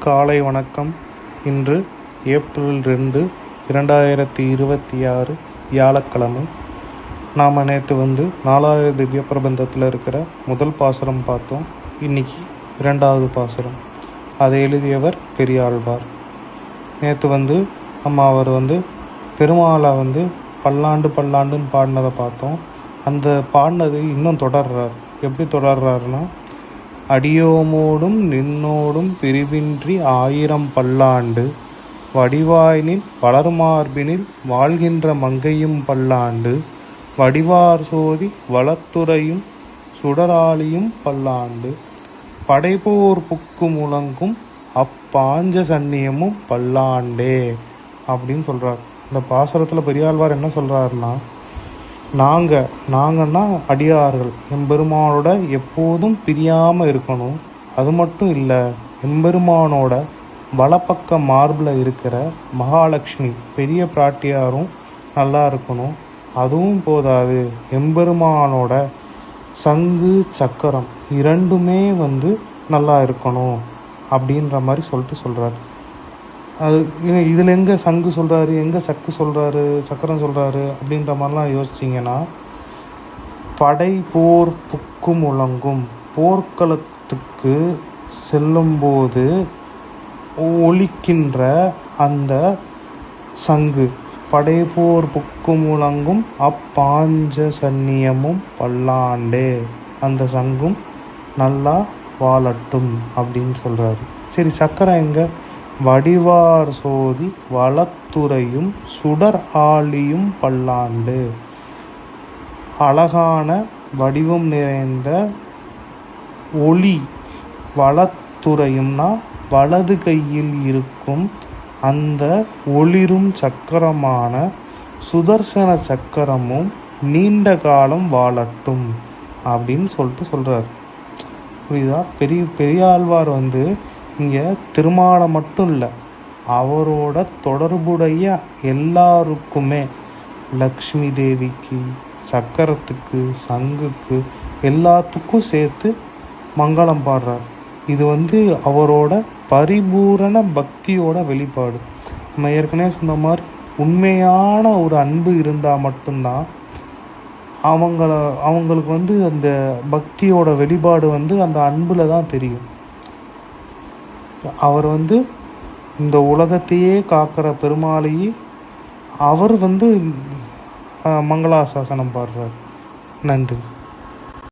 காலை வணக்கம். இன்று ஏப்ரல் 2, 2026 வியாழக்கிழமை. நாம் நேற்று 4வது திவ்ய பிரபந்தத்தில் இருக்கிற முதல் பாசுரம் பார்த்தோம். இன்னைக்கு 2வது பாசுரம். அதை எழுதியவர் பெரியாழ்வார். நேற்று நம்ம அவர் பெருமாளை பல்லாண்டு பல்லாண்டுன்னு பாடினதை பார்த்தோம். அந்த பாடினது இன்னும் தொடர்றார். எப்படி தொடர்றாருன்னா, அடியோமோடும் நின்னோடும் பிரிவின்றி 1000 பல்லாண்டு வடிவாயினில் வளர்மார்பினில் வாழ்கின்ற மங்கையும் பல்லாண்டு வடிவார் சோதி வளத்துறையும் சுடராளியும் பல்லாண்டு படைபோர் புக்கு முழங்கும் அப்பாஞ்ச சன்னியமும் பல்லாண்டே அப்படின்னு சொல்கிறார். இந்த பாசுரத்தில் பெரியாழ்வார் என்ன சொல்கிறாருன்னா, நாங்கன்னா அடியார்கள் எம்பெருமானோட எப்போதும் பிரியாமல் இருக்கணும். அது மட்டும் இல்லை, எம்பெருமானோட வலப்பக்க மார்பில் இருக்கிற மகாலட்சுமி பெரிய பிராட்டியாரும் நல்லா இருக்கணும். அதுவும் போதாது, எம்பெருமானோட சங்கு சக்கரம் இரண்டுமே நல்லா இருக்கணும் அப்படின்ற மாதிரி சொல்கிறார். அது இதில் எங்கே சங்கு சொல்கிறாரு, எங்கே சக்கு சொல்கிறாரு, சக்கரம் சொல்கிறாரு அப்படின்ற மாதிரிலாம் யோசிச்சிங்கன்னா, படை போர் புக்கு முழங்கும், போர்க்களத்துக்கு செல்லும்போது ஒலிக்கின்ற அந்த சங்கு, படை போர் புக்கு முழங்கும் அப்பாஞ்ச சன்னியமும் பல்லாண்டே, அந்த சங்கும் நல்லா வாழட்டும் அப்படின்னு சொல்கிறாரு. சரி, சக்கரம் எங்கே? வடிவார் சோதி வளத்துறையும் சுடர் ஆளியும் பல்லாண்டு, அழகான வடிவம் நிறைந்த ஒளி, வளத்துறையும்னா வலது கையில் இருக்கும் அந்த ஒளிரும் சக்கரமான சுதர்சன சக்கரமும் நீண்ட காலம் வாழட்டும் அப்படின்னு சொல்கிறார். புரியுதா? பெரியாழ்வார் இங்கே திருமாலை மட்டும் இல்லை, அவரோட தொடர்புடைய எல்லாருக்குமே, லக்ஷ்மி தேவிக்கு, சக்கரத்துக்கு, சங்குக்கு, எல்லாத்துக்கும் சேர்த்து மங்களம் பாடுறார். இது அவரோட பரிபூரண பக்தியோட வெளிப்பாடு. நம்ம ஏற்கனவே சொன்ன மாதிரி உண்மையான ஒரு அன்பு இருந்தால் மட்டும்தான் அவங்களுக்கு அந்த பக்தியோட வெளிப்பாடு அந்த அன்பில் தான் தெரியும். அவர் இந்த உலகத்தையே காக்கிற பெருமாளையே அவர் மங்களாசாசனம் பாடுறார். நன்றி.